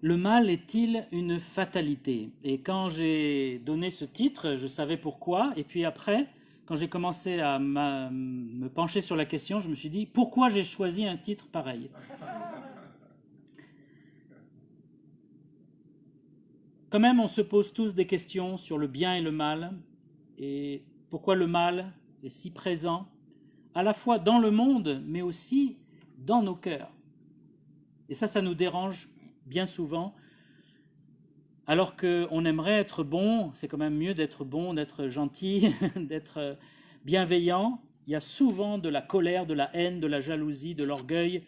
Le mal est-il une fatalité? Et quand j'ai donné ce titre, je savais pourquoi. Et puis après, quand j'ai commencé à me pencher sur la question, je me suis dit, pourquoi j'ai choisi un titre pareil? Quand même, on se pose tous des questions sur le bien et le mal, et pourquoi le mal est si présent, à la fois dans le monde, mais aussi dans nos cœurs. Et ça nous dérange bien souvent. Alors qu'on aimerait être bon, c'est quand même mieux d'être bon, d'être gentil, d'être bienveillant. Il y a souvent de la colère, de la haine, de la jalousie, de l'orgueil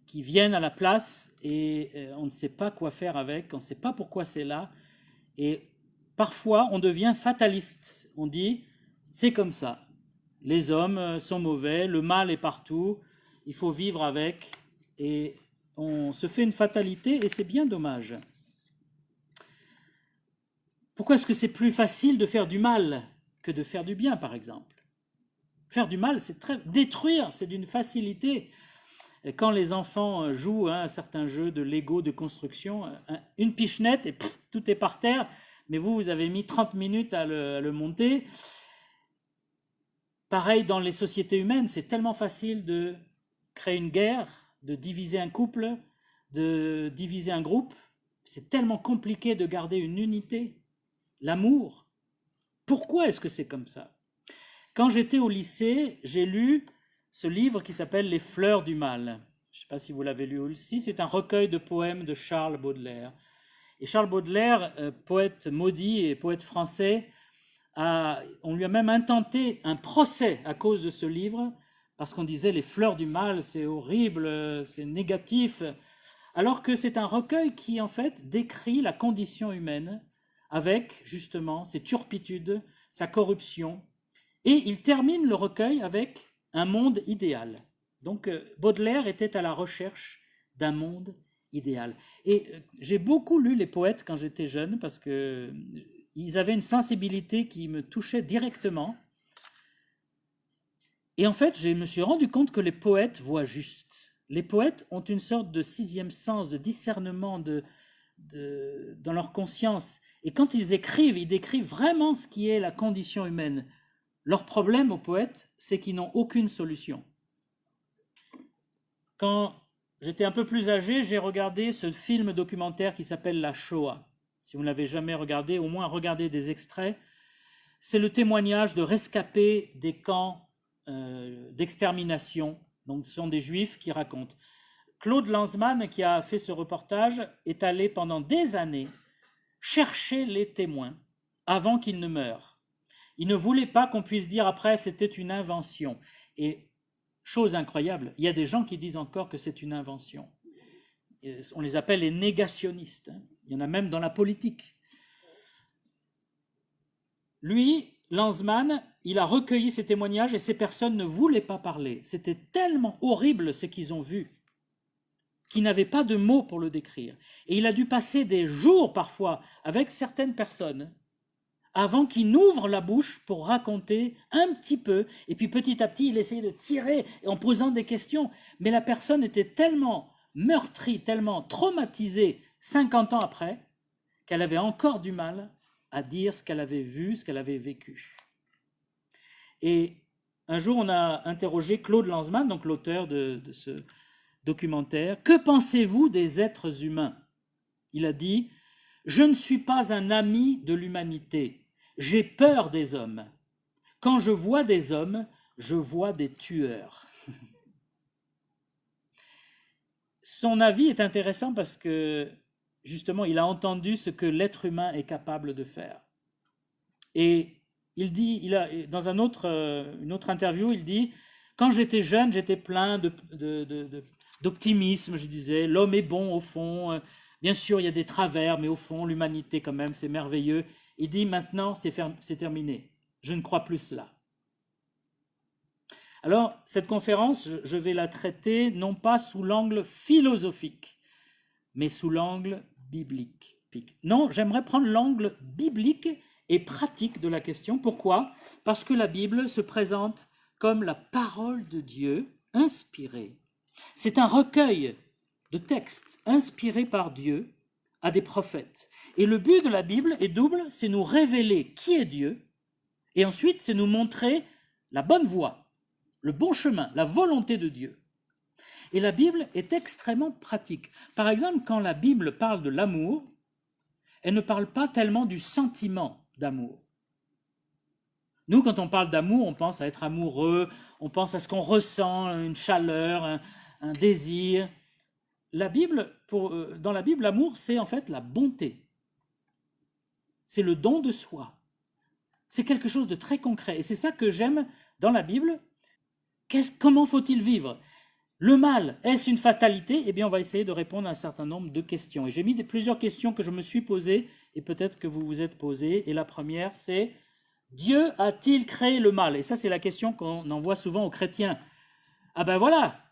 qui viennent à la place et on ne sait pas quoi faire avec, on ne sait pas pourquoi c'est là. Et parfois, on devient fataliste. On dit, c'est comme ça. Les hommes sont mauvais, le mal est partout, il faut vivre avec. Et on se fait une fatalité et c'est bien dommage. Pourquoi est-ce que c'est plus facile de faire du mal que de faire du bien, par exemple? Faire du mal, c'est très... Détruire, c'est d'une facilité. Et quand les enfants jouent à certains jeux de Lego, de construction, une pichenette et pff, tout est par terre, mais vous avez mis 30 minutes à le monter. Pareil dans les sociétés humaines, c'est tellement facile de créer une guerre, de diviser un couple, de diviser un groupe. C'est tellement compliqué de garder une unité. L'amour. Pourquoi est-ce que c'est comme ça? Quand j'étais au lycée, j'ai lu ce livre qui s'appelle Les Fleurs du Mal. Je ne sais pas si vous l'avez lu aussi, c'est un recueil de poèmes de Charles Baudelaire. Et Charles Baudelaire, poète maudit et poète français, on lui a même intenté un procès à cause de ce livre, parce qu'on disait les fleurs du mal, c'est horrible, c'est négatif, alors que c'est un recueil qui en fait décrit la condition humaine avec justement ses turpitudes, sa corruption, et il termine le recueil avec un monde idéal. Donc Baudelaire était à la recherche d'un monde idéal. Et j'ai beaucoup lu les poètes quand j'étais jeune parce que ils avaient une sensibilité qui me touchait directement. Et en fait, je me suis rendu compte que les poètes voient juste. Les poètes ont une sorte de sixième sens, de discernement dans leur conscience. Et quand ils décrivent vraiment ce qui est la condition humaine. Leur problème aux poètes, c'est qu'ils n'ont aucune solution. Quand j'étais un peu plus âgé, j'ai regardé ce film documentaire qui s'appelle La Shoah. Si vous ne l'avez jamais regardé, au moins regardez des extraits. C'est le témoignage de rescapés des camps d'extermination. Donc ce sont des juifs qui racontent. Claude Lanzmann, qui a fait ce reportage, est allé pendant des années chercher les témoins avant qu'ils ne meurent. Il ne voulait pas qu'on puisse dire après c'était une invention. Et chose incroyable, il y a des gens qui disent encore que c'est une invention. On les appelle les négationnistes. Il y en a même dans la politique. Lui, Lanzmann, il a recueilli ces témoignages et ces personnes ne voulaient pas parler. C'était tellement horrible ce qu'ils ont vu qu'ils n'avaient pas de mots pour le décrire. Et il a dû passer des jours parfois avec certaines personnes avant qu'il n'ouvre la bouche pour raconter un petit peu. Et puis petit à petit, il essayait de tirer en posant des questions. Mais la personne était tellement meurtrie, tellement traumatisée 50 ans après, qu'elle avait encore du mal à dire ce qu'elle avait vu, ce qu'elle avait vécu. Et un jour, on a interrogé Claude Lanzmann, donc l'auteur de ce documentaire. Que pensez-vous des êtres humains? Il a dit, je ne suis pas un ami de l'humanité. J'ai peur des hommes. Quand je vois des hommes, je vois des tueurs. Son avis est intéressant parce que, justement, il a entendu ce que l'être humain est capable de faire. Et il dit, dans une autre interview, il dit, quand j'étais jeune, j'étais plein d'optimisme, je disais, l'homme est bon au fond, bien sûr, il y a des travers, mais au fond, l'humanité quand même, c'est merveilleux. Il dit maintenant, c'est terminé. Je ne crois plus cela. Alors, cette conférence, je vais la traiter non pas sous l'angle philosophique, mais sous l'angle biblique. Non, j'aimerais prendre l'angle biblique et pratique de la question. Pourquoi? Parce que la Bible se présente comme la parole de Dieu inspirée. C'est un recueil de textes inspirés par Dieu à des prophètes. Et le but de la Bible est double, c'est nous révéler qui est Dieu, et ensuite c'est nous montrer la bonne voie, le bon chemin, la volonté de Dieu. Et la Bible est extrêmement pratique. Par exemple, quand la Bible parle de l'amour, elle ne parle pas tellement du sentiment d'amour. Nous, quand on parle d'amour, on pense à être amoureux, on pense à ce qu'on ressent, une chaleur, un désir. Dans la Bible, l'amour, c'est en fait la bonté. C'est le don de soi. C'est quelque chose de très concret. Et c'est ça que j'aime dans la Bible. Comment faut-il vivre? Le mal, est-ce une fatalité? Eh bien, on va essayer de répondre à un certain nombre de questions. Et j'ai mis plusieurs questions que je me suis posées, et peut-être que vous vous êtes posées. Et la première, c'est: Dieu a-t-il créé le mal? Et ça, c'est la question qu'on envoie souvent aux chrétiens. Ah ben voilà,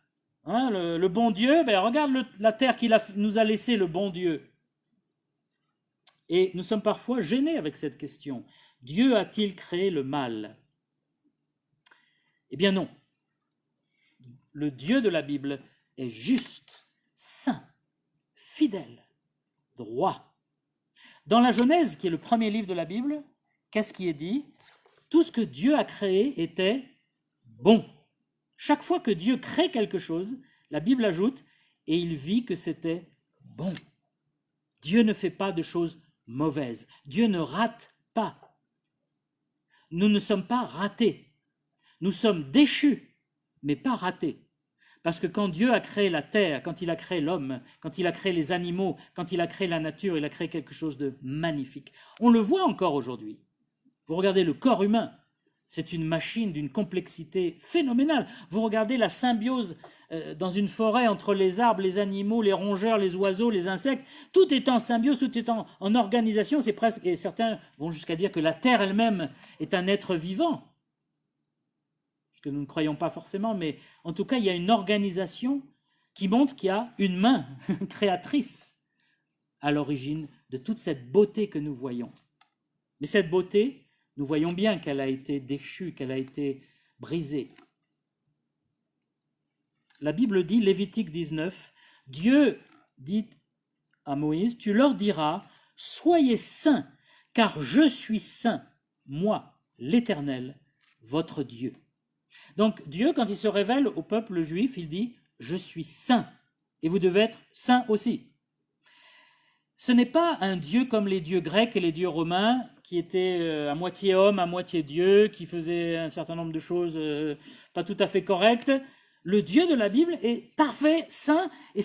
hein, le bon Dieu, ben regarde la terre qu'il nous a laissée, le bon Dieu. Et nous sommes parfois gênés avec cette question. Dieu a-t-il créé le mal? Eh bien non. Le Dieu de la Bible est juste, saint, fidèle, droit. Dans la Genèse, qui est le premier livre de la Bible, qu'est-ce qui est dit? Tout ce que Dieu a créé était bon. Chaque fois que Dieu crée quelque chose, la Bible ajoute, et il vit que c'était bon. Dieu ne fait pas de choses mauvaises. Dieu ne rate pas. Nous ne sommes pas ratés. Nous sommes déchus, mais pas ratés. Parce que quand Dieu a créé la terre, quand il a créé l'homme, quand il a créé les animaux, quand il a créé la nature, il a créé quelque chose de magnifique. On le voit encore aujourd'hui. Vous regardez le corps humain, c'est une machine d'une complexité phénoménale. Vous regardez la symbiose dans une forêt entre les arbres, les animaux, les rongeurs, les oiseaux, les insectes. Tout est en symbiose, tout est en organisation. C'est presque, et certains vont jusqu'à dire que la terre elle-même est un être vivant. Que nous ne croyons pas forcément, mais en tout cas, il y a une organisation qui montre qu'il y a une main créatrice à l'origine de toute cette beauté que nous voyons. Mais cette beauté, nous voyons bien qu'elle a été déchue, qu'elle a été brisée. La Bible dit, Lévitique 19, Dieu dit à Moïse, tu leur diras, soyez saints, car je suis saint, moi, l'Éternel, votre Dieu. Donc Dieu, quand il se révèle au peuple juif, il dit « Je suis saint, et vous devez être saints aussi ». Ce n'est pas un Dieu comme les dieux grecs et les dieux romains, qui étaient à moitié homme, à moitié Dieu, qui faisaient un certain nombre de choses pas tout à fait correctes. Le Dieu de la Bible est parfait, saint, et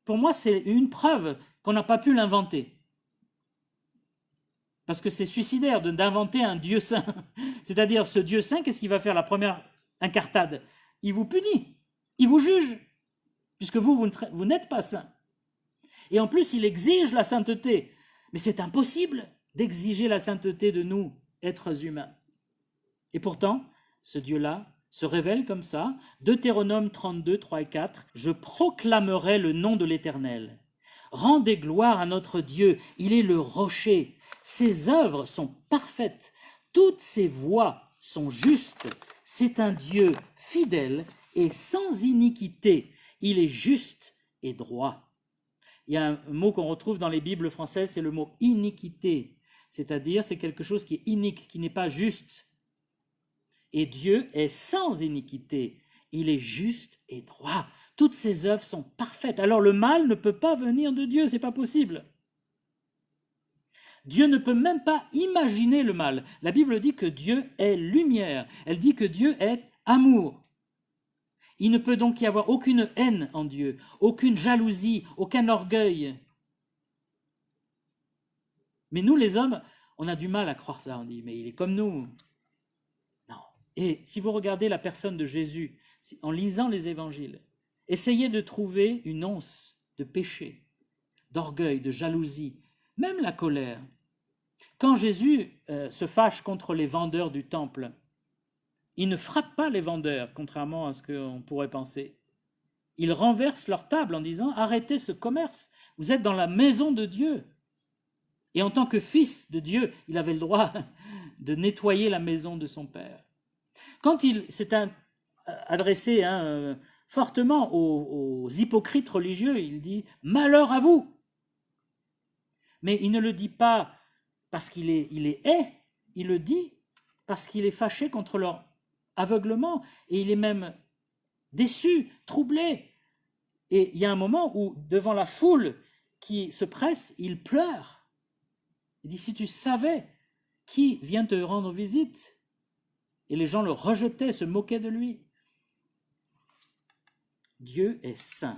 pour moi c'est une preuve qu'on n'a pas pu l'inventer. Parce que c'est suicidaire d'inventer un Dieu saint. C'est-à-dire, ce Dieu saint, qu'est-ce qu'il va faire la première incartade? Il vous punit, il vous juge, puisque vous n'êtes pas saint. Et en plus, il exige la sainteté. Mais c'est impossible d'exiger la sainteté de nous, êtres humains. Et pourtant, ce Dieu-là se révèle comme ça. Deutéronome 32, 3 et 4. « Je proclamerai le nom de l'Éternel. Rendez gloire à notre Dieu, il est le rocher. Ses œuvres sont parfaites, toutes ses voies sont justes. C'est un Dieu fidèle et sans iniquité. Il est juste et droit. » Il y a un mot qu'on retrouve dans les Bibles françaises, c'est le mot iniquité. C'est-à-dire, c'est quelque chose qui est inique, qui n'est pas juste. Et Dieu est sans iniquité. Il est juste et droit. Toutes ses œuvres sont parfaites. Alors le mal ne peut pas venir de Dieu, c'est pas possible. Dieu ne peut même pas imaginer le mal. La Bible dit que Dieu est lumière. Elle dit que Dieu est amour. Il ne peut donc y avoir aucune haine en Dieu, aucune jalousie, aucun orgueil. Mais nous, les hommes, on a du mal à croire ça. On dit, mais il est comme nous. Non. Et si vous regardez la personne de Jésus, en lisant les évangiles, essayez de trouver une once de péché, d'orgueil, de jalousie, même la colère. Quand Jésus se fâche contre les vendeurs du temple, il ne frappe pas les vendeurs, contrairement à ce qu'on pourrait penser. Il renverse leur table en disant « Arrêtez ce commerce, vous êtes dans la maison de Dieu ». Et en tant que fils de Dieu, il avait le droit de nettoyer la maison de son père. Quand il s'est adressé fortement aux hypocrites religieux, il dit « Malheur à vous ! Mais il ne le dit pas parce qu'il est hait, il le dit parce qu'il est fâché contre leur aveuglement, et il est même déçu, troublé. Et il y a un moment où, devant la foule qui se presse, il pleure. Il dit, si tu savais qui vient te rendre visite. Et les gens le rejetaient, se moquaient de lui. Dieu est saint.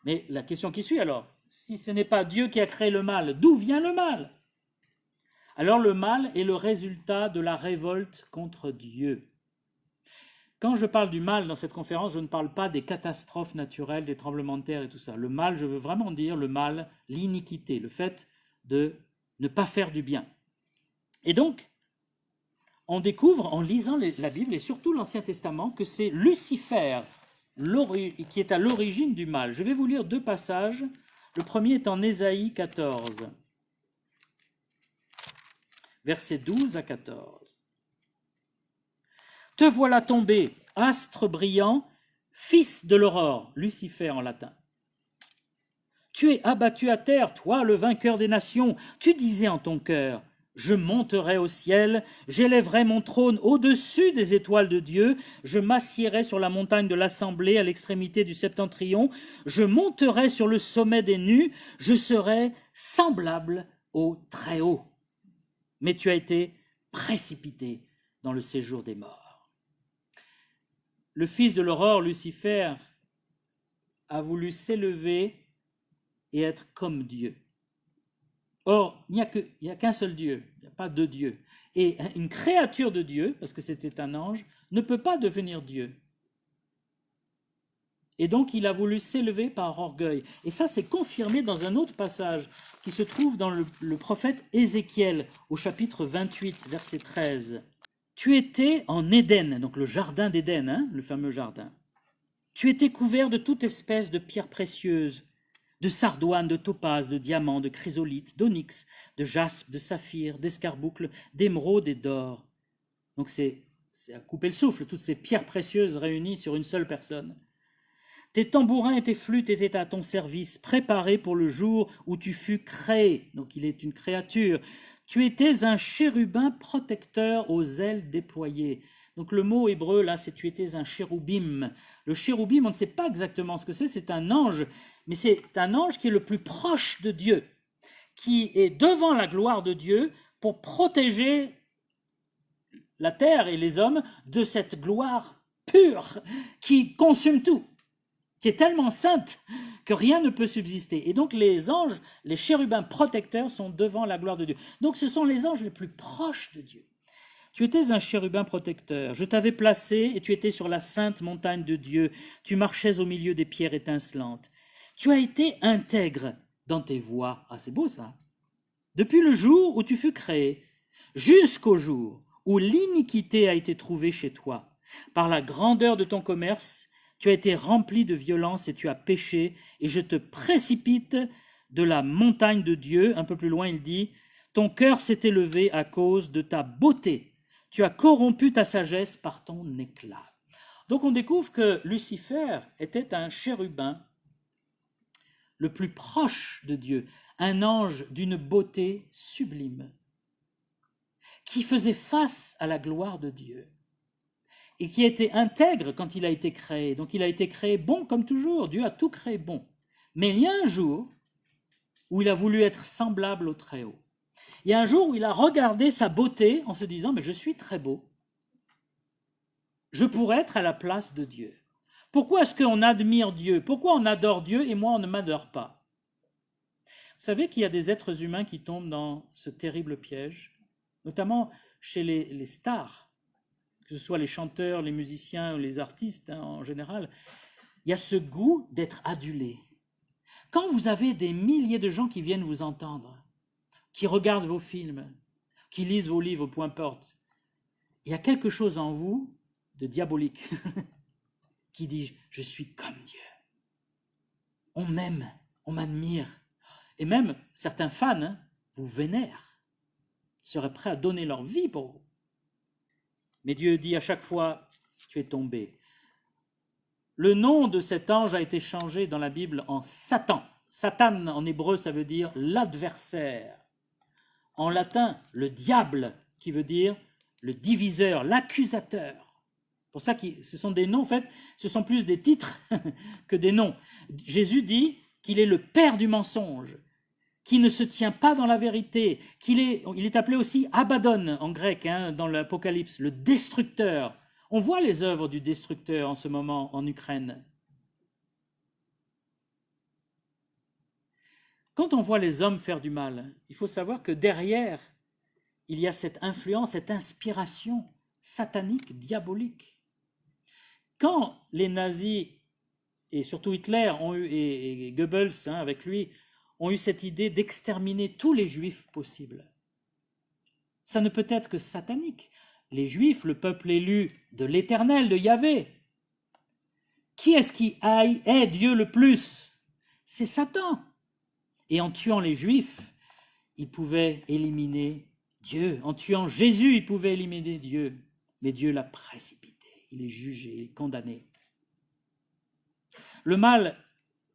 Mais la question qui suit alors, si ce n'est pas Dieu qui a créé le mal, d'où vient le mal? Alors le mal est le résultat de la révolte contre Dieu. Quand je parle du mal dans cette conférence, je ne parle pas des catastrophes naturelles, des tremblements de terre et tout ça. Le mal, je veux vraiment dire le mal, l'iniquité, le fait de ne pas faire du bien. Et donc, on découvre en lisant la Bible et surtout l'Ancien Testament que c'est Lucifer qui est à l'origine du mal. Je vais vous lire deux passages. Le premier est en Ésaïe 14, versets 12 à 14. « Te voilà tombé, astre brillant, fils de l'aurore, Lucifer en latin. Tu es abattu à terre, toi le vainqueur des nations. Tu disais en ton cœur, je monterai au ciel, j'élèverai mon trône au-dessus des étoiles de Dieu, je m'assiérai sur la montagne de l'assemblée à l'extrémité du septentrion, je monterai sur le sommet des nus, je serai semblable au Très-Haut. Mais tu as été précipité dans le séjour des morts. » Le fils de l'aurore, Lucifer, a voulu s'élever et être comme Dieu. Or, il n'y a qu'un seul Dieu, il n'y a pas deux dieux. Et une créature de Dieu, parce que c'était un ange, ne peut pas devenir Dieu. Et donc, il a voulu s'élever par orgueil. Et ça, c'est confirmé dans un autre passage qui se trouve dans le prophète Ézéchiel, au chapitre 28, verset 13. « Tu étais en Éden », donc le jardin d'Éden, hein, le fameux jardin. « Tu étais couvert de toute espèce de pierres précieuses, de sardoine, de topaze, de diamant, de chrysolite, d'onyx, de jaspe, de saphir, d'escarboucle, d'émeraude et d'or. » Donc c'est à couper le souffle, toutes ces pierres précieuses réunies sur une seule personne. « Tes tambourins et tes flûtes étaient à ton service, préparés pour le jour où tu fus créé. » Donc il est une créature. « Tu étais un chérubin protecteur aux ailes déployées. » Donc le mot hébreu, là, c'est « tu étais un chérubim ». Le chérubim, on ne sait pas exactement ce que c'est un ange, mais c'est un ange qui est le plus proche de Dieu, qui est devant la gloire de Dieu pour protéger la terre et les hommes de cette gloire pure qui consume tout, qui est tellement sainte que rien ne peut subsister. Et donc les anges, les chérubins protecteurs sont devant la gloire de Dieu. Donc ce sont les anges les plus proches de Dieu. Tu étais un chérubin protecteur, je t'avais placé et tu étais sur la sainte montagne de Dieu, tu marchais au milieu des pierres étincelantes. Tu as été intègre dans tes voies. Ah, c'est beau ça. Depuis le jour où tu fus créé, jusqu'au jour où l'iniquité a été trouvée chez toi. Par la grandeur de ton commerce, tu as été rempli de violence et tu as péché, et je te précipite de la montagne de Dieu. Un peu plus loin, il dit, ton cœur s'est élevé à cause de ta beauté. Tu as corrompu ta sagesse par ton éclat. Donc on découvre que Lucifer était un chérubin, le plus proche de Dieu, un ange d'une beauté sublime, qui faisait face à la gloire de Dieu et qui était intègre quand il a été créé. Donc il a été créé bon comme toujours, Dieu a tout créé bon. Mais il y a un jour où il a voulu être semblable au Très-Haut. Il y a un jour où il a regardé sa beauté en se disant « mais je suis très beau, je pourrais être à la place de Dieu. Pourquoi est-ce qu'on admire Dieu? Pourquoi on adore Dieu et moi on ne m'adore pas ?» Vous savez qu'il y a des êtres humains qui tombent dans ce terrible piège, notamment chez les stars, que ce soit les chanteurs, les musiciens ou les artistes en général. Il y a ce goût d'être adulé. Quand vous avez des milliers de gens qui viennent vous entendre, qui regardent vos films, qui lisent vos livres, peu importe, il y a quelque chose en vous de diabolique qui dit « je suis comme Dieu ». On m'aime, on m'admire. Et même certains fans vous vénèrent, seraient prêts à donner leur vie pour vous. Mais Dieu dit à chaque fois « tu es tombé ». Le nom de cet ange a été changé dans la Bible en Satan. Satan en hébreu, ça veut dire l'adversaire. En latin, le diable, qui veut dire le diviseur, l'accusateur. Pour ça que ce sont des noms, en fait, ce sont plus des titres que des noms. Jésus dit qu'il est le père du mensonge, qui ne se tient pas dans la vérité, il est appelé aussi Abaddon en grec, dans l'Apocalypse, le destructeur. On voit les œuvres du destructeur en ce moment en Ukraine. Quand on voit les hommes faire du mal, il faut savoir que derrière, il y a cette influence, cette inspiration satanique, diabolique. Quand les nazis, et surtout Hitler et Goebbels avec lui, ont eu cette idée d'exterminer tous les juifs possibles, ça ne peut être que satanique. Les juifs, le peuple élu de l'Éternel, de Yahvé. Qui est-ce qui hait Dieu le plus? C'est Satan. Et en tuant les juifs, il pouvait éliminer Dieu. En tuant Jésus, il pouvait éliminer Dieu. Mais Dieu l'a précipité. Il est jugé, il est condamné. Le mal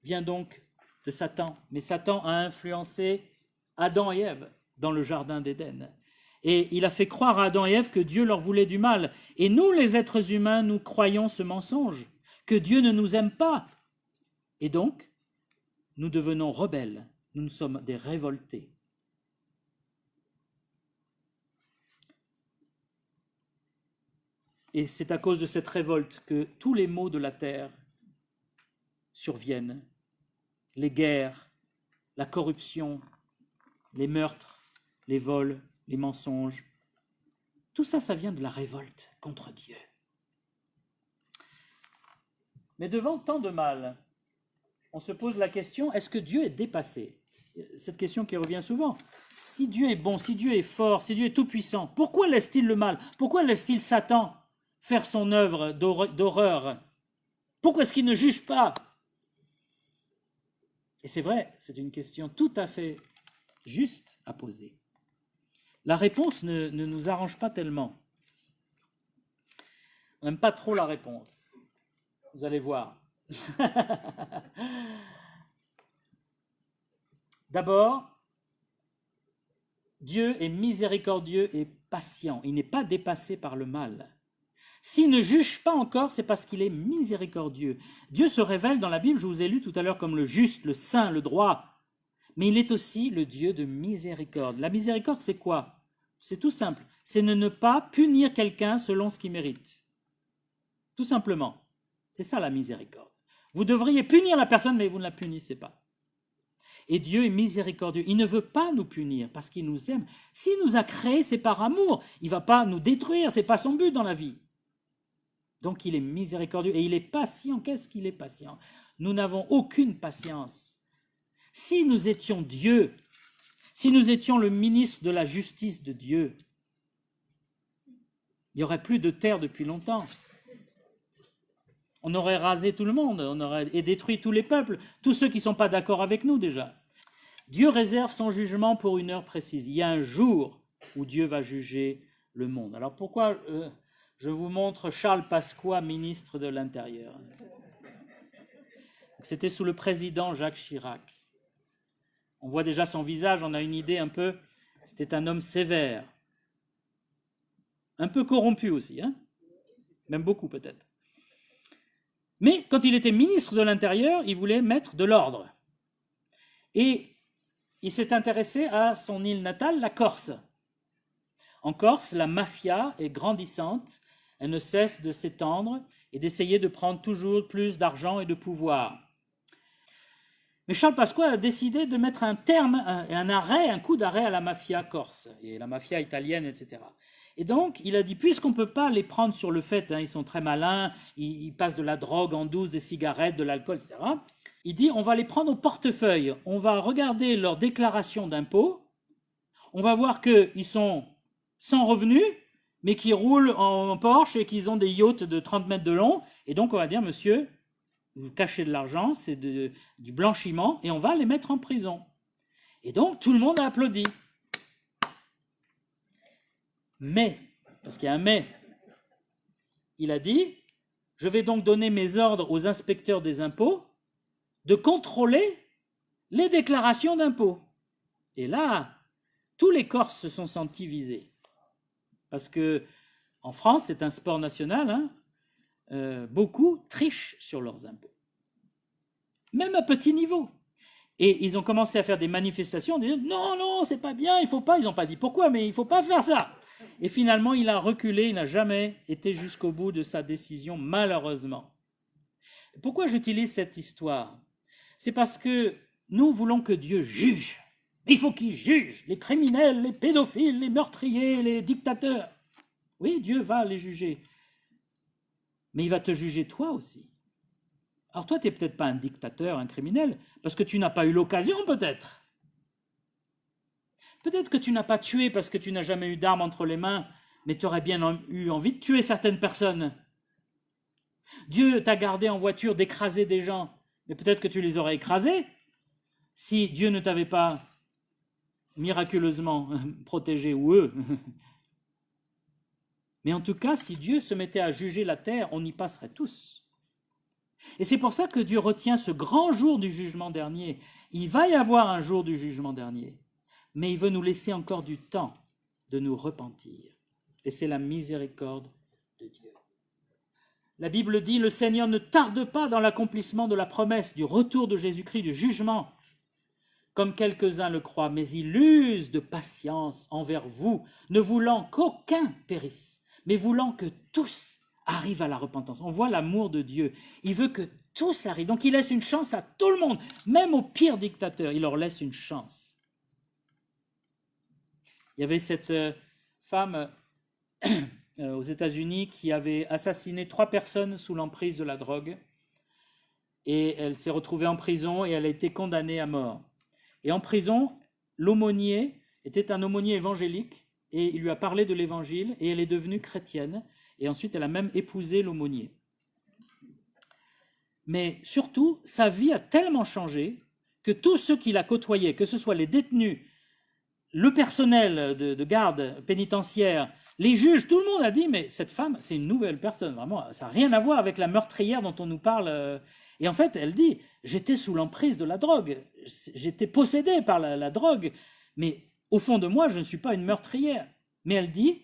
vient donc de Satan. Mais Satan a influencé Adam et Ève dans le jardin d'Éden. Et il a fait croire à Adam et Ève que Dieu leur voulait du mal. Et nous, les êtres humains, nous croyons ce mensonge, que Dieu ne nous aime pas. Et donc, nous devenons rebelles. Nous sommes des révoltés. Et c'est à cause de cette révolte que tous les maux de la terre surviennent. Les guerres, la corruption, les meurtres, les vols, les mensonges. Tout ça, ça vient de la révolte contre Dieu. Mais devant tant de mal, on se pose la question, est-ce que Dieu est dépassé? Cette question qui revient souvent. Si Dieu est bon, si Dieu est fort, si Dieu est tout-puissant, pourquoi laisse-t-il le mal? Pourquoi laisse-t-il Satan faire son œuvre d'horreur? Pourquoi est-ce qu'il ne juge pas? Et c'est vrai, c'est une question tout à fait juste à poser. La réponse ne nous arrange pas tellement. On n'aime pas trop la réponse. Vous allez voir. D'abord, Dieu est miséricordieux et patient. Il n'est pas dépassé par le mal. S'il ne juge pas encore, c'est parce qu'il est miséricordieux. Dieu se révèle dans la Bible, je vous ai lu tout à l'heure, comme le juste, le saint, le droit. Mais il est aussi le Dieu de miséricorde. La miséricorde, c'est quoi? C'est tout simple. C'est de ne pas punir quelqu'un selon ce qu'il mérite. Tout simplement. C'est ça la miséricorde. Vous devriez punir la personne, mais vous ne la punissez pas. Et Dieu est miséricordieux. Il ne veut pas nous punir parce qu'il nous aime. S'il nous a créés, c'est par amour. Il ne va pas nous détruire, ce n'est pas son but dans la vie. Donc il est miséricordieux et il est patient. Qu'est-ce qu'il est patient? Nous n'avons aucune patience. Si nous étions Dieu, si nous étions le ministre de la justice de Dieu, il n'y aurait plus de terre depuis longtemps. On aurait rasé tout le monde, on aurait détruit tous les peuples, tous ceux qui ne sont pas d'accord avec nous déjà. Dieu réserve son jugement pour une heure précise. Il y a un jour où Dieu va juger le monde. Alors pourquoi je vous montre Charles Pasqua, ministre de l'Intérieur? C'était sous le président Jacques Chirac. On voit déjà son visage, on a une idée un peu, c'était un homme sévère. Un peu corrompu aussi, même beaucoup peut-être. Mais quand il était ministre de l'Intérieur, il voulait mettre de l'ordre. Et il s'est intéressé à son île natale, la Corse. En Corse, la mafia est grandissante, elle ne cesse de s'étendre et d'essayer de prendre toujours plus d'argent et de pouvoir. Mais Charles Pasqua a décidé de mettre un terme, un coup d'arrêt à la mafia corse, et la mafia italienne, etc. Et donc, il a dit, puisqu'on ne peut pas les prendre sur le fait, ils sont très malins, ils passent de la drogue en douce, des cigarettes, de l'alcool, etc. Il dit, on va les prendre au portefeuille, on va regarder leur déclaration d'impôt, on va voir qu'ils sont sans revenus, mais qu'ils roulent en Porsche et qu'ils ont des yachts de 30 mètres de long, et donc on va dire, monsieur, vous cachez de l'argent, c'est du blanchiment, et on va les mettre en prison. Et donc, tout le monde a applaudi. Mais, parce qu'il y a un mais, il a dit, je vais donc donner mes ordres aux inspecteurs des impôts de contrôler les déclarations d'impôts. Et là, tous les Corses se sont sentis visés. Parce que en France, c'est un sport national, hein, beaucoup trichent sur leurs impôts. Même à petit niveau. Et ils ont commencé à faire des manifestations, en disant non, non, c'est pas bien, il faut pas. Ils n'ont pas dit pourquoi, mais il faut pas faire ça. Et finalement, il a reculé, il n'a jamais été jusqu'au bout de sa décision, malheureusement. Pourquoi j'utilise cette histoire? C'est parce que nous voulons que Dieu juge. Il faut qu'il juge les criminels, les pédophiles, les meurtriers, les dictateurs. Oui, Dieu va les juger. Mais il va te juger toi aussi. Alors toi, tu n'es peut-être pas un dictateur, un criminel, parce que tu n'as pas eu l'occasion peut-être. Peut-être que tu n'as pas tué parce que tu n'as jamais eu d'arme entre les mains, mais tu aurais bien eu envie de tuer certaines personnes. Dieu t'a gardé en voiture d'écraser des gens, mais peut-être que tu les aurais écrasés si Dieu ne t'avait pas miraculeusement protégé, ou eux. Mais en tout cas, si Dieu se mettait à juger la terre, on y passerait tous. Et c'est pour ça que Dieu retient ce grand jour du jugement dernier. Il va y avoir un jour du jugement dernier, mais il veut nous laisser encore du temps de nous repentir. Et c'est la miséricorde de Dieu. La Bible dit, le Seigneur ne tarde pas dans l'accomplissement de la promesse du retour de Jésus-Christ, du jugement, comme quelques-uns le croient, mais il use de patience envers vous, ne voulant qu'aucun périsse, mais voulant que tous arrivent à la repentance. On voit l'amour de Dieu. Il veut que tous arrivent. Donc il laisse une chance à tout le monde, même aux pires dictateurs, il leur laisse une chance. Il y avait cette femme aux États-Unis qui avait assassiné 3 personnes sous l'emprise de la drogue, et elle s'est retrouvée en prison et elle a été condamnée à mort. Et en prison, l'aumônier était un aumônier évangélique et il lui a parlé de l'évangile et elle est devenue chrétienne et ensuite elle a même épousé l'aumônier. Mais surtout, sa vie a tellement changé que tous ceux qui la côtoyaient, que ce soit les détenus, le personnel de garde pénitentiaire, les juges, tout le monde a dit mais cette femme, c'est une nouvelle personne, vraiment, ça n'a rien à voir avec la meurtrière dont on nous parle. Et en fait, elle dit, j'étais sous l'emprise de la drogue, j'étais possédée par la drogue, mais au fond de moi, je ne suis pas une meurtrière. Mais elle dit,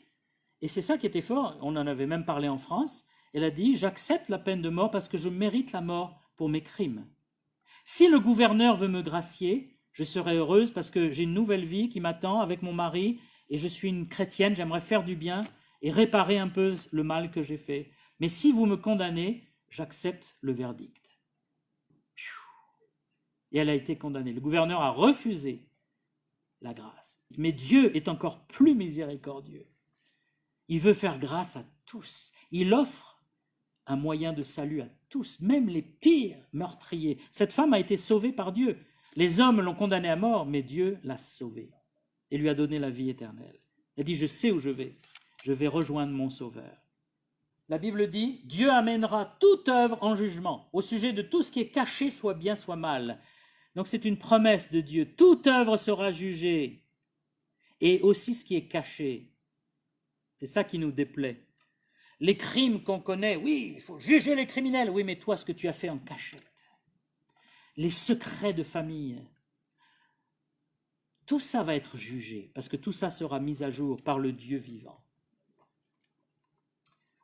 et c'est ça qui était fort, on en avait même parlé en France, elle a dit, j'accepte la peine de mort parce que je mérite la mort pour mes crimes. Si le gouverneur veut me gracier, je serai heureuse parce que j'ai une nouvelle vie qui m'attend avec mon mari et je suis une chrétienne, j'aimerais faire du bien et réparer un peu le mal que j'ai fait. Mais si vous me condamnez, j'accepte le verdict. Et elle a été condamnée. Le gouverneur a refusé la grâce. Mais Dieu est encore plus miséricordieux. Il veut faire grâce à tous. Il offre un moyen de salut à tous, même les pires meurtriers. Cette femme a été sauvée par Dieu. Les hommes l'ont condamnée à mort, mais Dieu l'a sauvée et lui a donné la vie éternelle. Elle dit, je sais où je vais rejoindre mon Sauveur. La Bible dit, Dieu amènera toute œuvre en jugement, au sujet de tout ce qui est caché, soit bien, soit mal. Donc c'est une promesse de Dieu, toute œuvre sera jugée, et aussi ce qui est caché. C'est ça qui nous déplaît. Les crimes qu'on connaît, oui, il faut juger les criminels, oui, mais toi, ce que tu as fait en cachette, les secrets de famille, tout ça va être jugé, parce que tout ça sera mis à jour par le Dieu vivant.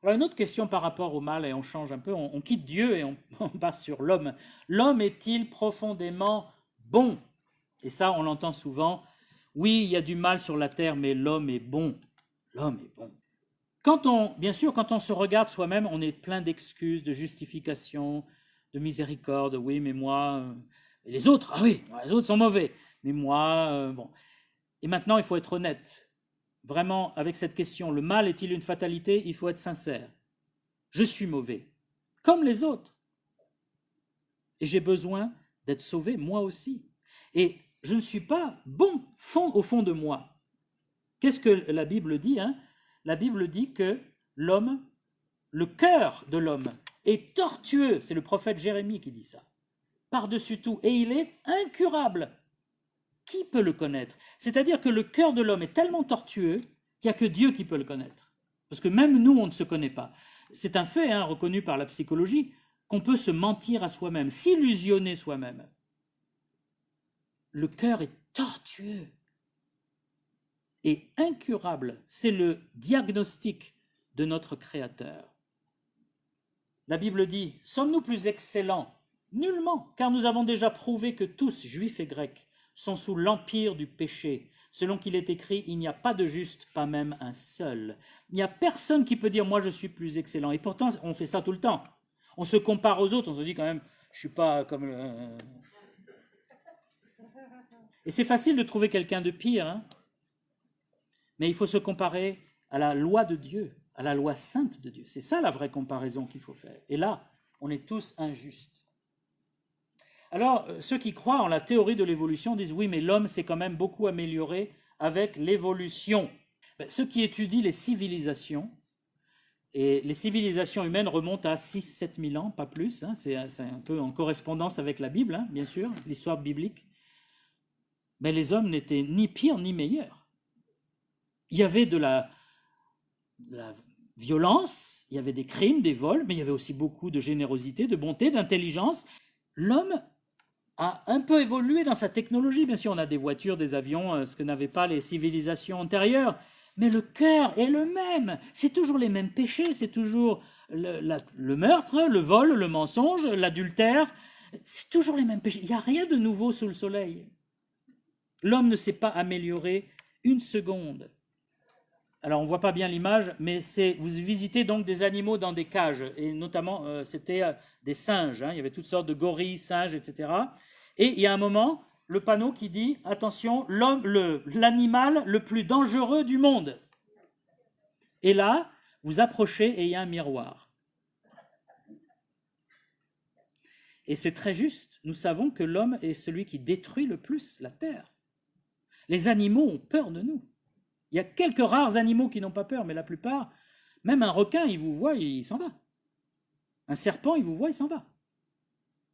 Alors une autre question par rapport au mal, et on change un peu, on quitte Dieu et on passe sur l'homme. L'homme est-il profondément bon? Et ça, on l'entend souvent. Oui, il y a du mal sur la terre, mais l'homme est bon. L'homme est bon. Bien sûr, quand on se regarde soi-même, on est plein d'excuses, de justifications, de miséricorde. Oui, mais moi, et les autres, ah oui, les autres sont mauvais. Mais moi, bon. Et maintenant, il faut être honnête. Vraiment, avec cette question, le mal est-il une fatalité? Il faut être sincère. Je suis mauvais, comme les autres. Et j'ai besoin d'être sauvé, moi aussi. Et je ne suis pas bon au fond de moi. Qu'est-ce que la Bible dit, La Bible dit que l'homme, le cœur de l'homme est tortueux. C'est le prophète Jérémie qui dit ça. Par-dessus tout. Et il est incurable. Qui peut le connaître? C'est-à-dire que le cœur de l'homme est tellement tortueux qu'il n'y a que Dieu qui peut le connaître. Parce que même nous, on ne se connaît pas. C'est un fait reconnu par la psychologie qu'on peut se mentir à soi-même, s'illusionner soi-même. Le cœur est tortueux. et incurable. C'est le diagnostic de notre Créateur. La Bible dit, sommes-nous plus excellents? Nullement, car nous avons déjà prouvé que tous, juifs et grecs, sont sous l'empire du péché. Selon qu'il est écrit, il n'y a pas de juste, pas même un seul. Il n'y a personne qui peut dire, moi je suis plus excellent. Et pourtant, on fait ça tout le temps. On se compare aux autres, on se dit quand même, je ne suis pas comme... Et c'est facile de trouver quelqu'un de pire, hein, mais il faut se comparer à la loi de Dieu, à la loi sainte de Dieu. C'est ça la vraie comparaison qu'il faut faire. Et là, on est tous injustes. Alors, ceux qui croient en la théorie de l'évolution disent, oui, mais l'homme s'est quand même beaucoup amélioré avec l'évolution. Ceux qui étudient les civilisations, et les civilisations humaines remontent à 6-7 000 ans, pas plus, hein, c'est un peu en correspondance avec la Bible, hein, bien sûr, l'histoire biblique. Mais les hommes n'étaient ni pires ni meilleurs. Il y avait de la violence, il y avait des crimes, des vols, mais il y avait aussi beaucoup de générosité, de bonté, d'intelligence. L'homme a un peu évolué dans sa technologie. Bien sûr, on a des voitures, des avions, ce que n'avaient pas les civilisations antérieures. Mais le cœur est le même. C'est toujours les mêmes péchés. C'est toujours le meurtre, le vol, le mensonge, l'adultère. C'est toujours les mêmes péchés. Il n'y a rien de nouveau sous le soleil. L'homme ne s'est pas amélioré une seconde. Alors, on ne voit pas bien l'image, mais vous visitez donc des animaux dans des cages, et notamment, c'était des singes, hein, il y avait toutes sortes de gorilles, singes, etc. Et il y a un moment, le panneau qui dit, attention, l'animal le plus dangereux du monde. Et là, vous approchez et il y a un miroir. Et c'est très juste, nous savons que l'homme est celui qui détruit le plus la terre. Les animaux ont peur de nous. Il y a quelques rares animaux qui n'ont pas peur, mais la plupart, même un requin, il vous voit, il s'en va. Un serpent, il vous voit, il s'en va.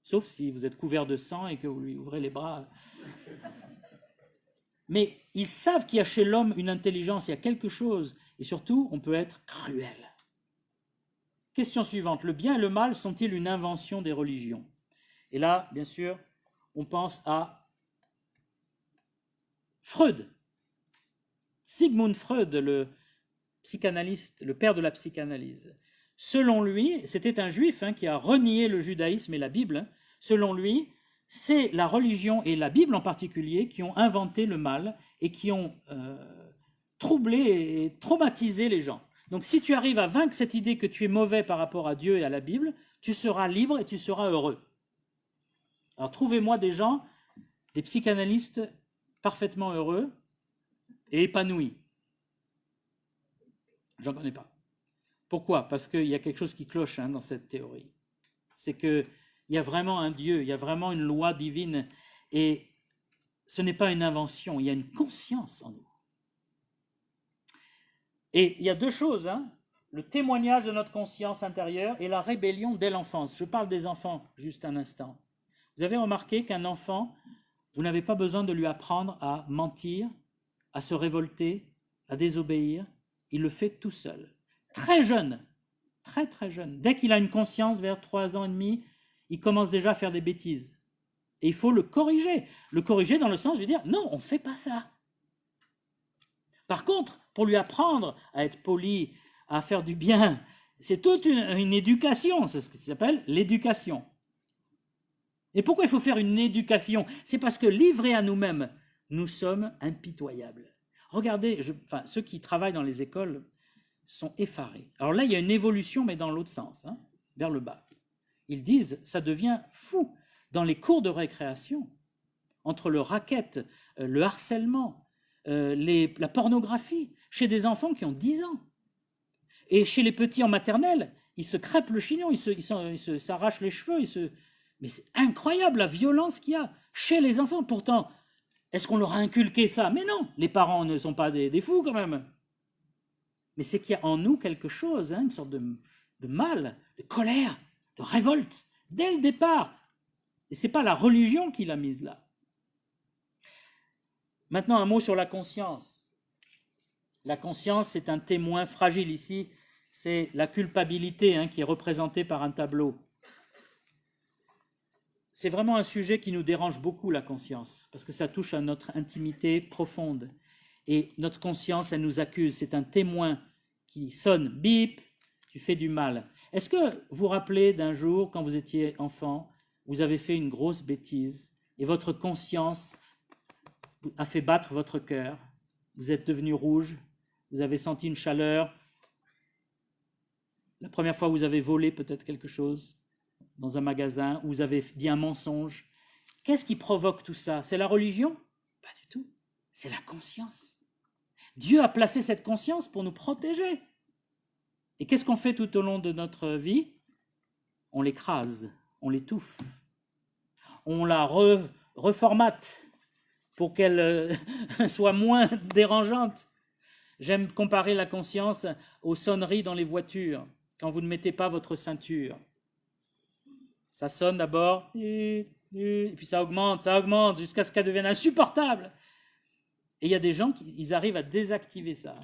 Sauf si vous êtes couvert de sang et que vous lui ouvrez les bras. Mais ils savent qu'il y a chez l'homme une intelligence, il y a quelque chose, et surtout, on peut être cruel. Question suivante, le bien et le mal sont-ils une invention des religions? Et là, bien sûr, on pense à Freud. Sigmund Freud, le psychanalyste, le père de la psychanalyse. Selon lui, c'était un juif qui a renié le judaïsme et la Bible. Selon lui, c'est la religion et la Bible en particulier qui ont inventé le mal et qui ont troublé et traumatisé les gens. Donc si tu arrives à vaincre cette idée que tu es mauvais par rapport à Dieu et à la Bible, tu seras libre et tu seras heureux. Alors trouvez-moi des gens, des psychanalystes parfaitement heureux et épanouis. J'en connais pas. Pourquoi? Parce qu'il y a quelque chose qui cloche dans cette théorie. C'est qu'il y a vraiment un Dieu, il y a vraiment une loi divine, et ce n'est pas une invention, il y a une conscience en nous. Et il y a deux choses, le témoignage de notre conscience intérieure et la rébellion dès l'enfance. Je parle des enfants juste un instant. Vous avez remarqué qu'un enfant, vous n'avez pas besoin de lui apprendre à mentir, à se révolter, à désobéir, il le fait tout seul. Très jeune, très très jeune. Dès qu'il a une conscience, vers 3 ans et demi, il commence déjà à faire des bêtises. Et il faut le corriger. Le corriger dans le sens de lui dire, non, on ne fait pas ça. Par contre, pour lui apprendre à être poli, à faire du bien, c'est toute une éducation, c'est ce qui s'appelle l'éducation. Et pourquoi il faut faire une éducation? C'est parce que livrés à nous-mêmes, nous sommes impitoyables. Regardez, ceux qui travaillent dans les écoles sont effarés. Alors là, il y a une évolution, mais dans l'autre sens, vers le bas. Ils disent, ça devient fou. Dans les cours de récréation, entre le racket, le harcèlement, la pornographie, chez des enfants qui ont 10 ans. Et chez les petits en maternelle, ils se crêpent le chignon, ils s'arrachent les cheveux. Mais c'est incroyable la violence qu'il y a chez les enfants. Pourtant, est-ce qu'on leur a inculqué ça? Mais non, les parents ne sont pas des fous quand même. Mais c'est qu'il y a en nous quelque chose, une sorte de mal, de colère, de révolte, dès le départ. Et ce n'est pas la religion qui l'a mise là. Maintenant, un mot sur la conscience. La conscience, c'est un témoin fragile ici. C'est la culpabilité qui est représentée par un tableau. C'est vraiment un sujet qui nous dérange beaucoup, la conscience, parce que ça touche à notre intimité profonde. Et notre conscience, elle nous accuse. C'est un témoin qui sonne, bip, tu fais du mal. Est-ce que vous vous rappelez d'un jour, quand vous étiez enfant, vous avez fait une grosse bêtise et votre conscience a fait battre votre cœur, vous êtes devenu rouge, vous avez senti une chaleur, la première fois vous avez volé peut-être quelque chose dans un magasin, ou vous avez dit un mensonge. Qu'est-ce qui provoque tout ça? C'est la religion? Pas du tout, c'est la conscience. Dieu a placé cette conscience pour nous protéger. Et qu'est-ce qu'on fait tout au long de notre vie? On l'écrase, on l'étouffe, on la reformate pour qu'elle soit moins dérangeante. J'aime comparer la conscience aux sonneries dans les voitures, quand vous ne mettez pas votre ceinture. Ça sonne d'abord, et puis ça augmente, jusqu'à ce qu'elle devienne insupportable. Et il y a des gens qui arrivent à désactiver ça.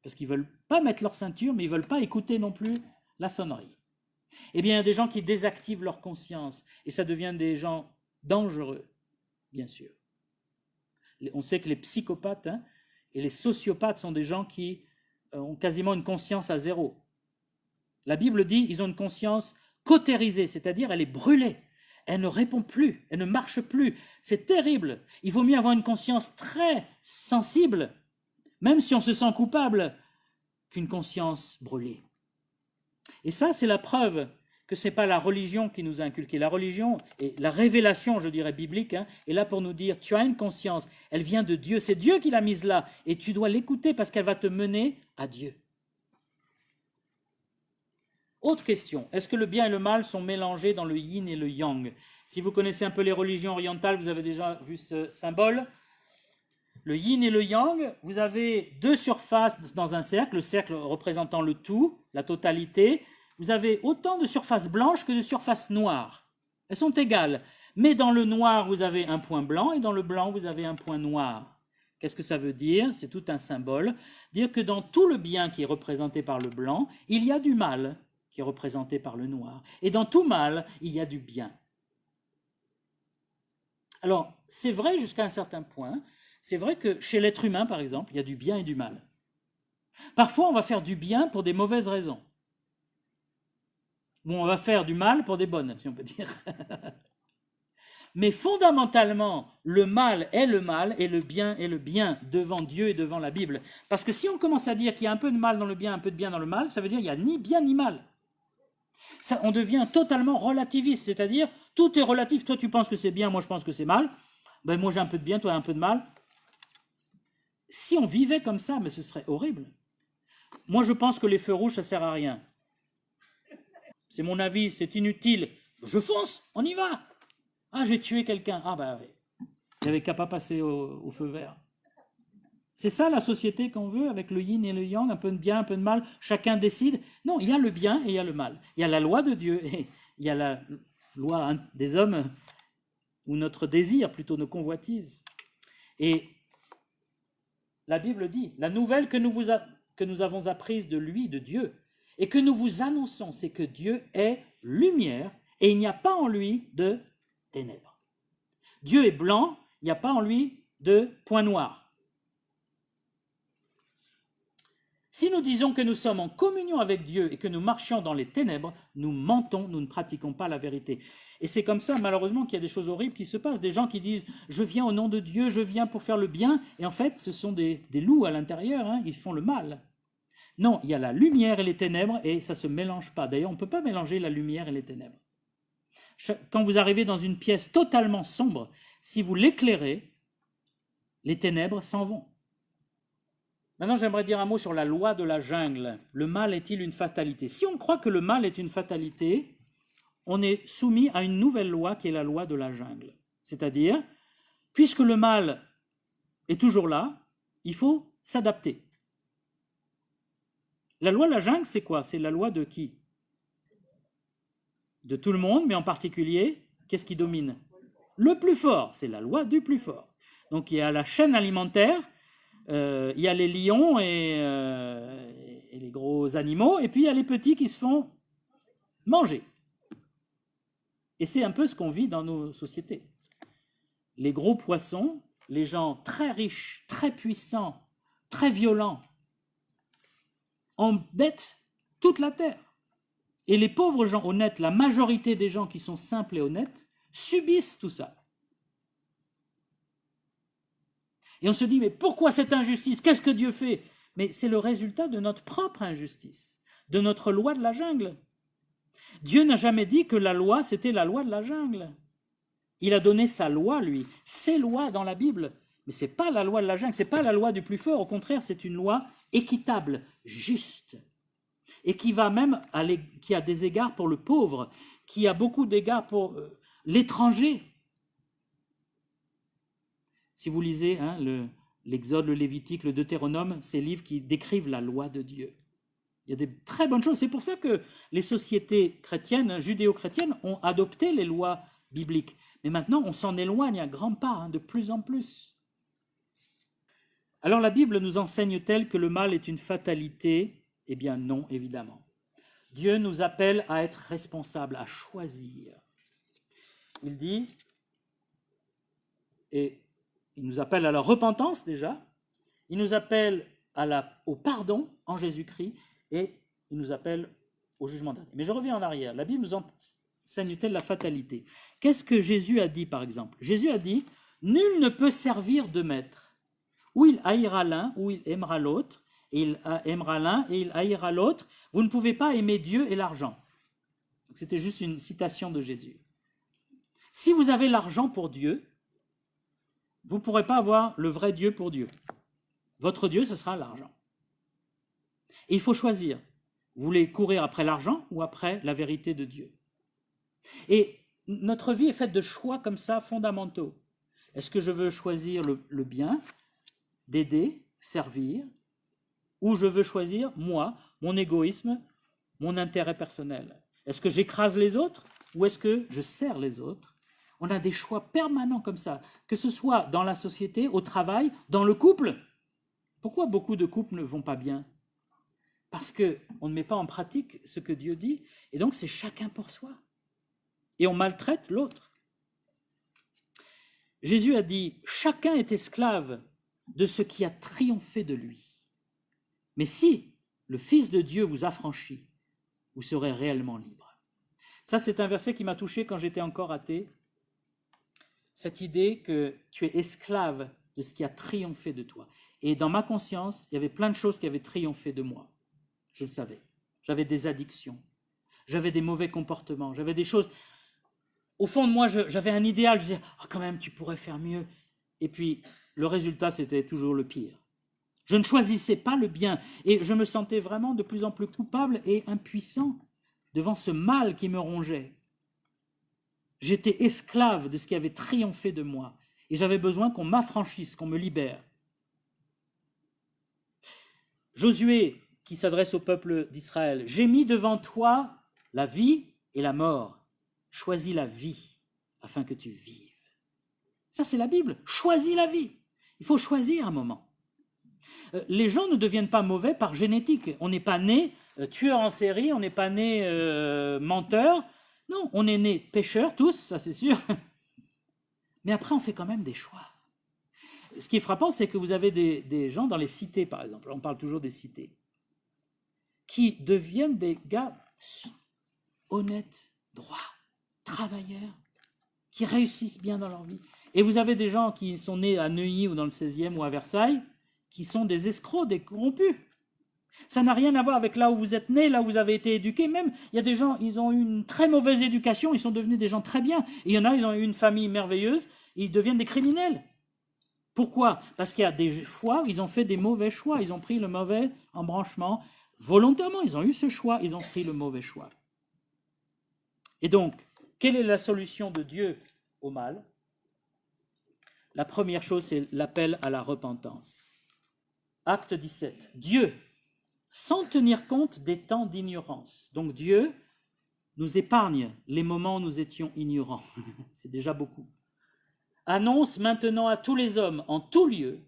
Parce qu'ils ne veulent pas mettre leur ceinture, mais ils ne veulent pas écouter non plus la sonnerie. Eh bien, il y a des gens qui désactivent leur conscience, et ça devient des gens dangereux, bien sûr. On sait que les psychopathes et les sociopathes sont des gens qui ont quasiment une conscience à zéro. La Bible dit qu'ils ont une conscience cautérisée, c'est-à-dire elle est brûlée. Elle ne répond plus, elle ne marche plus. C'est terrible. Il vaut mieux avoir une conscience très sensible, même si on se sent coupable, qu'une conscience brûlée. Et ça, c'est la preuve que ce n'est pas la religion qui nous a inculqué. La religion et la révélation, je dirais, biblique, est là pour nous dire, tu as une conscience, elle vient de Dieu, c'est Dieu qui l'a mise là, et tu dois l'écouter parce qu'elle va te mener à Dieu. Autre question, est-ce que le bien et le mal sont mélangés dans le yin et le yang? Si vous connaissez un peu les religions orientales, vous avez déjà vu ce symbole. Le yin et le yang, vous avez deux surfaces dans un cercle, le cercle représentant le tout, la totalité. Vous avez autant de surfaces blanches que de surfaces noires. Elles sont égales, mais dans le noir, vous avez un point blanc et dans le blanc, vous avez un point noir. Qu'est-ce que ça veut dire? C'est tout un symbole. Dire que dans tout le bien qui est représenté par le blanc, il y a du mal qui est représenté par le noir. Et dans tout mal, il y a du bien. Alors, c'est vrai jusqu'à un certain point. C'est vrai que chez l'être humain, par exemple, il y a du bien et du mal. Parfois, on va faire du bien pour des mauvaises raisons. Ou on va faire du mal pour des bonnes, si on peut dire. Mais fondamentalement, le mal et le bien est le bien devant Dieu et devant la Bible. Parce que si on commence à dire qu'il y a un peu de mal dans le bien, un peu de bien dans le mal, ça veut dire qu'il n'y a ni bien ni mal. Ça, on devient totalement relativiste, c'est-à-dire tout est relatif. Toi, tu penses que c'est bien, moi, je pense que c'est mal. Ben, moi, j'ai un peu de bien, toi, un peu de mal. Si on vivait comme ça, mais ce serait horrible. Moi, je pense que les feux rouges, ça ne sert à rien. C'est mon avis, c'est inutile. Je fonce, on y va. Ah, j'ai tué quelqu'un. Ah, ben oui. Il n'y avait qu'à pas passer au feu vert. C'est ça la société qu'on veut, avec le yin et le yang, un peu de bien, un peu de mal, chacun décide. Non, il y a le bien et il y a le mal. Il y a la loi de Dieu et il y a la loi des hommes, ou notre désir, plutôt nos convoitises. Et la Bible dit, la nouvelle que nous avons apprise de lui, de Dieu, et que nous vous annonçons, c'est que Dieu est lumière et il n'y a pas en lui de ténèbres. Dieu est blanc, il n'y a pas en lui de point noir. Si nous disons que nous sommes en communion avec Dieu et que nous marchions dans les ténèbres, nous mentons, nous ne pratiquons pas la vérité. Et c'est comme ça, malheureusement, qu'il y a des choses horribles qui se passent. Des gens qui disent « je viens au nom de Dieu, je viens pour faire le bien », et en fait, ce sont des loups à l'intérieur, ils font le mal. Non, il y a la lumière et les ténèbres, et ça ne se mélange pas. D'ailleurs, on ne peut pas mélanger la lumière et les ténèbres. Quand vous arrivez dans une pièce totalement sombre, si vous l'éclairez, les ténèbres s'en vont. Maintenant, j'aimerais dire un mot sur la loi de la jungle. Le mal est-il une fatalité? Si on croit que le mal est une fatalité, on est soumis à une nouvelle loi qui est la loi de la jungle. C'est-à-dire, puisque le mal est toujours là, il faut s'adapter. La loi de la jungle, c'est quoi? C'est la loi de qui? De tout le monde, mais en particulier, qu'est-ce qui domine? Le plus fort, c'est la loi du plus fort. Donc il y a la chaîne alimentaire, il y a les lions et les gros animaux, et puis il y a les petits qui se font manger. Et c'est un peu ce qu'on vit dans nos sociétés. Les gros poissons, les gens très riches, très puissants, très violents, embêtent toute la terre. Et les pauvres gens honnêtes, la majorité des gens qui sont simples et honnêtes, subissent tout ça. Et on se dit, mais pourquoi cette injustice? Qu'est-ce que Dieu fait? Mais c'est le résultat de notre propre injustice, de notre loi de la jungle. Dieu n'a jamais dit que la loi, c'était la loi de la jungle. Il a donné sa loi, lui, ses lois dans la Bible. Mais ce n'est pas la loi de la jungle, ce n'est pas la loi du plus fort. Au contraire, c'est une loi équitable, juste. Et qui va même, qui a des égards pour le pauvre, qui a beaucoup d'égards pour l'étranger. Si vous lisez l'Exode, le Lévitique, le Deutéronome, ces livres qui décrivent la loi de Dieu. Il y a des très bonnes choses. C'est pour ça que les sociétés chrétiennes, judéo-chrétiennes, ont adopté les lois bibliques. Mais maintenant, on s'en éloigne à grands pas, de plus en plus. Alors la Bible nous enseigne-t-elle que le mal est une fatalité? Eh bien non, évidemment. Dieu nous appelle à être responsables, à choisir. Il dit, et il nous appelle à la repentance déjà, il nous appelle au pardon en Jésus-Christ, et il nous appelle au jugement dernier. Mais je reviens en arrière. La Bible nous enseigne-t-elle la fatalité? Qu'est-ce que Jésus a dit, par exemple? Jésus a dit, nul ne peut servir de maître. Ou il haïra l'un, ou il aimera l'autre, et il aimera l'un, et il haïra l'autre. Vous ne pouvez pas aimer Dieu et l'argent. C'était juste une citation de Jésus. Si vous avez l'argent pour Dieu, vous ne pourrez pas avoir le vrai Dieu pour Dieu. Votre Dieu, ce sera l'argent. Et il faut choisir. Vous voulez courir après l'argent ou après la vérité de Dieu? Et notre vie est faite de choix comme ça fondamentaux. Est-ce que je veux choisir le bien, d'aider, servir, ou je veux choisir, moi, mon égoïsme, mon intérêt personnel? Est-ce que j'écrase les autres ou est-ce que je sers les autres? On a des choix permanents comme ça, que ce soit dans la société, au travail, dans le couple. Pourquoi beaucoup de couples ne vont pas bien? Parce qu'on ne met pas en pratique ce que Dieu dit, et donc c'est chacun pour soi. Et on maltraite l'autre. Jésus a dit, chacun est esclave de ce qui a triomphé de lui. Mais si le Fils de Dieu vous affranchit, vous serez réellement libre. Ça, c'est un verset qui m'a touché quand j'étais encore athée. Cette idée que tu es esclave de ce qui a triomphé de toi. Et dans ma conscience, il y avait plein de choses qui avaient triomphé de moi. Je le savais. J'avais des addictions. J'avais des mauvais comportements. J'avais des choses... Au fond de moi, j'avais un idéal. Je disais, oh, quand même, tu pourrais faire mieux. Et puis, le résultat, c'était toujours le pire. Je ne choisissais pas le bien. Et je me sentais vraiment de plus en plus coupable et impuissant devant ce mal qui me rongeait. J'étais esclave de ce qui avait triomphé de moi. Et j'avais besoin qu'on m'affranchisse, qu'on me libère. Josué, qui s'adresse au peuple d'Israël, « J'ai mis devant toi la vie et la mort. Choisis la vie afin que tu vives. » Ça, c'est la Bible. Choisis la vie. Il faut choisir un moment. Les gens ne deviennent pas mauvais par génétique. On n'est pas né tueur en série, on n'est pas né menteur. Non, on est né pécheurs, tous, ça c'est sûr. Mais après, on fait quand même des choix. Ce qui est frappant, c'est que vous avez des gens dans les cités, par exemple, on parle toujours des cités, qui deviennent des gars honnêtes, droits, travailleurs, qui réussissent bien dans leur vie. Et vous avez des gens qui sont nés à Neuilly ou dans le 16e ou à Versailles, qui sont des escrocs, des corrompus. Ça n'a rien à voir avec là où vous êtes nés, là où vous avez été éduqués. Même, il y a des gens, ils ont eu une très mauvaise éducation, ils sont devenus des gens très bien. Et il y en a, ils ont eu une famille merveilleuse, et ils deviennent des criminels. Pourquoi? Parce qu'il y a des fois où ils ont fait des mauvais choix, ils ont pris le mauvais embranchement. Volontairement, ils ont eu ce choix, ils ont pris le mauvais choix. Et donc, quelle est la solution de Dieu au mal? La première chose, c'est l'appel à la repentance. Acte 17. Dieu, sans tenir compte des temps d'ignorance. Donc Dieu nous épargne les moments où nous étions ignorants. C'est déjà beaucoup. Annonce maintenant à tous les hommes, en tout lieu,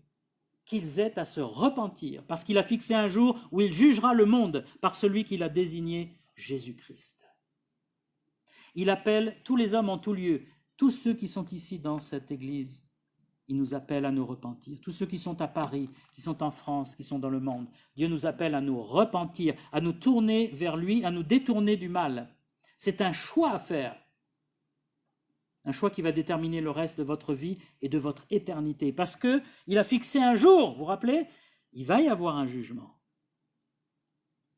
qu'ils aient à se repentir, parce qu'il a fixé un jour où il jugera le monde par celui qu'il a désigné, Jésus-Christ. Il appelle tous les hommes en tout lieu, tous ceux qui sont ici dans cette église, il nous appelle à nous repentir. Tous ceux qui sont à Paris, qui sont en France, qui sont dans le monde, Dieu nous appelle à nous repentir, à nous tourner vers lui, à nous détourner du mal. C'est un choix à faire. Un choix qui va déterminer le reste de votre vie et de votre éternité. Parce qu'il a fixé un jour, vous vous rappelez, il va y avoir un jugement.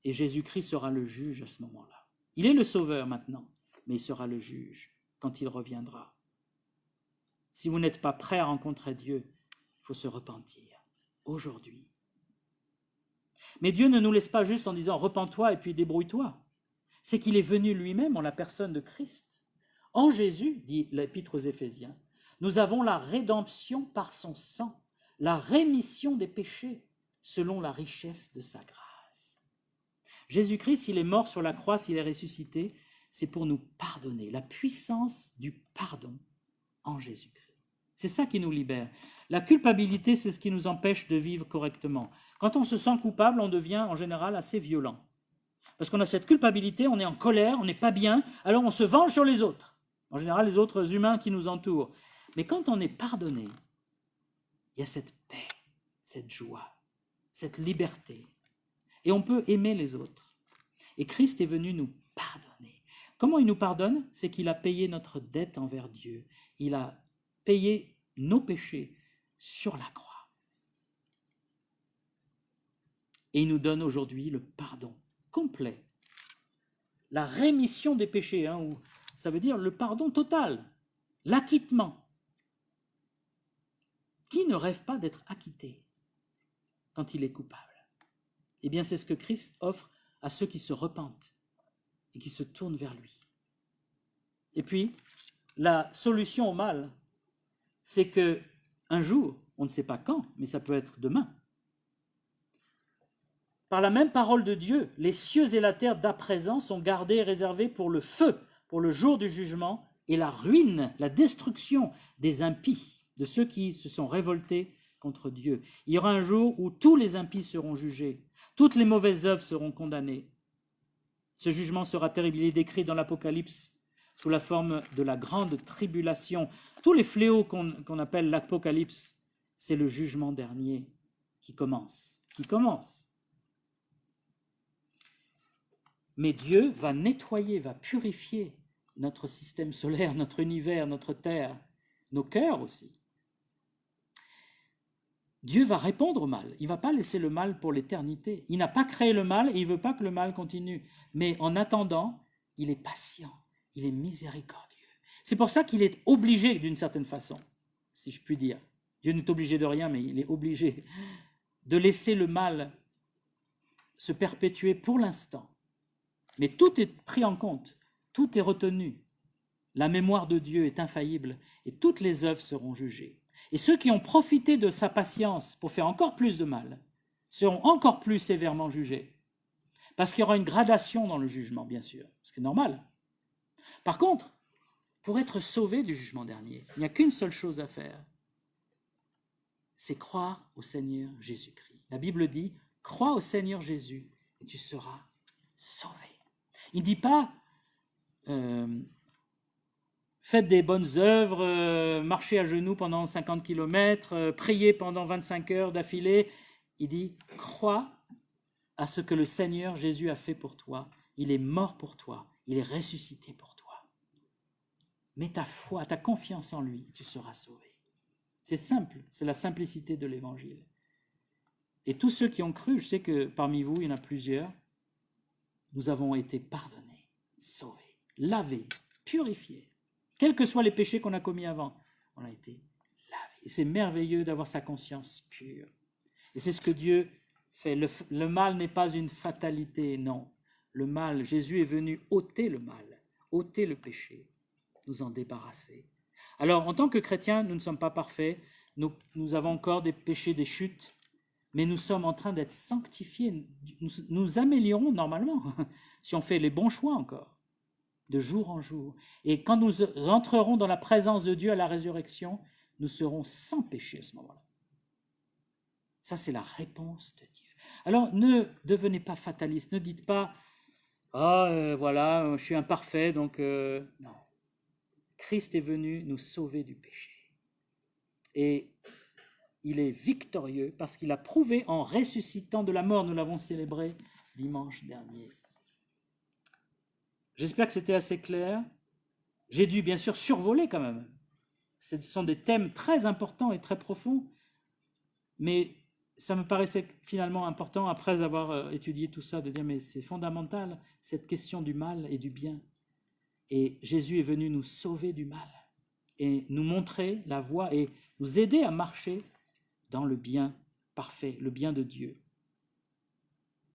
Et Jésus-Christ sera le juge à ce moment-là. Il est le sauveur maintenant, mais il sera le juge quand il reviendra. Si vous n'êtes pas prêt à rencontrer Dieu, il faut se repentir aujourd'hui. Mais Dieu ne nous laisse pas juste en disant « repens-toi et puis débrouille-toi ». C'est qu'il est venu lui-même en la personne de Christ. En Jésus, dit l'Épître aux Éphésiens, nous avons la rédemption par son sang, la rémission des péchés selon la richesse de sa grâce. Jésus-Christ, s'il est mort sur la croix, s'il est ressuscité, c'est pour nous pardonner, la puissance du pardon en Jésus-Christ. C'est ça qui nous libère. La culpabilité, c'est ce qui nous empêche de vivre correctement. Quand on se sent coupable, on devient en général assez violent. Parce qu'on a cette culpabilité, on est en colère, on n'est pas bien, alors on se venge sur les autres. En général, les autres humains qui nous entourent. Mais quand on est pardonné, il y a cette paix, cette joie, cette liberté. Et on peut aimer les autres. Et Christ est venu nous pardonner. Comment il nous pardonne? C'est qu'il a payé notre dette envers Dieu. Il a payé nos péchés sur la croix. Et il nous donne aujourd'hui le pardon complet. La rémission des péchés, ou ça veut dire le pardon total, l'acquittement. Qui ne rêve pas d'être acquitté quand il est coupable? Eh bien, c'est ce que Christ offre à ceux qui se repentent et qui se tournent vers lui. Et puis, la solution au mal, c'est que un jour, on ne sait pas quand, mais ça peut être demain, par la même parole de Dieu, les cieux et la terre d'à présent sont gardés et réservés pour le feu, pour le jour du jugement et la ruine, la destruction des impies, de ceux qui se sont révoltés contre Dieu. Il y aura un jour où tous les impies seront jugés, toutes les mauvaises œuvres seront condamnées. Ce jugement sera terrible, il est décrit dans l'Apocalypse sous la forme de la grande tribulation. Tous les fléaux qu'on appelle l'Apocalypse, c'est le jugement dernier qui commence. Mais Dieu va nettoyer, va purifier notre système solaire, notre univers, notre terre, nos cœurs aussi. Dieu va répondre au mal. Il ne va pas laisser le mal pour l'éternité. Il n'a pas créé le mal et il ne veut pas que le mal continue. Mais en attendant, il est patient, il est miséricordieux. C'est pour ça qu'il est obligé d'une certaine façon, si je puis dire. Dieu n'est obligé de rien, mais il est obligé de laisser le mal se perpétuer pour l'instant. Mais tout est pris en compte, tout est retenu. La mémoire de Dieu est infaillible et toutes les œuvres seront jugées. Et ceux qui ont profité de sa patience pour faire encore plus de mal seront encore plus sévèrement jugés. Parce qu'il y aura une gradation dans le jugement, bien sûr, ce qui est normal. Par contre, pour être sauvé du jugement dernier, il n'y a qu'une seule chose à faire, c'est croire au Seigneur Jésus-Christ. La Bible dit, crois au Seigneur Jésus et tu seras sauvé. Il ne dit pas faites des bonnes œuvres, marchez à genoux pendant 50 km, priez pendant 25 heures d'affilée. Il dit crois à ce que le Seigneur Jésus a fait pour toi. Il est mort pour toi, il est ressuscité pour toi. Mets ta foi, ta confiance en lui, tu seras sauvé. C'est simple, c'est la simplicité de l'Évangile. Et tous ceux qui ont cru, je sais que parmi vous, il y en a plusieurs, nous avons été pardonnés, sauvés, lavés, purifiés. Quels que soient les péchés qu'on a commis avant, on a été lavés. Et c'est merveilleux d'avoir sa conscience pure. Et c'est ce que Dieu fait. Le mal n'est pas une fatalité, non. Le mal, Jésus est venu ôter le mal, ôter le péché, nous en débarrasser. Alors, en tant que chrétiens, nous ne sommes pas parfaits, nous avons encore des péchés, des chutes, mais nous sommes en train d'être sanctifiés. Nous améliorons normalement, si on fait les bons choix encore, de jour en jour. Et quand nous entrerons dans la présence de Dieu à la résurrection, nous serons sans péché à ce moment-là. Ça, c'est la réponse de Dieu. Alors, ne devenez pas fataliste, ne dites pas « voilà, je suis imparfait, donc… Non. Christ est venu nous sauver du péché. Et il est victorieux parce qu'il a prouvé en ressuscitant de la mort. Nous l'avons célébré dimanche dernier. J'espère que c'était assez clair. J'ai dû bien sûr survoler quand même. Ce sont des thèmes très importants et très profonds, mais ça me paraissait finalement important, après avoir étudié tout ça, de dire mais c'est fondamental, cette question du mal et du bien. Et Jésus est venu nous sauver du mal et nous montrer la voie et nous aider à marcher dans le bien parfait, le bien de Dieu.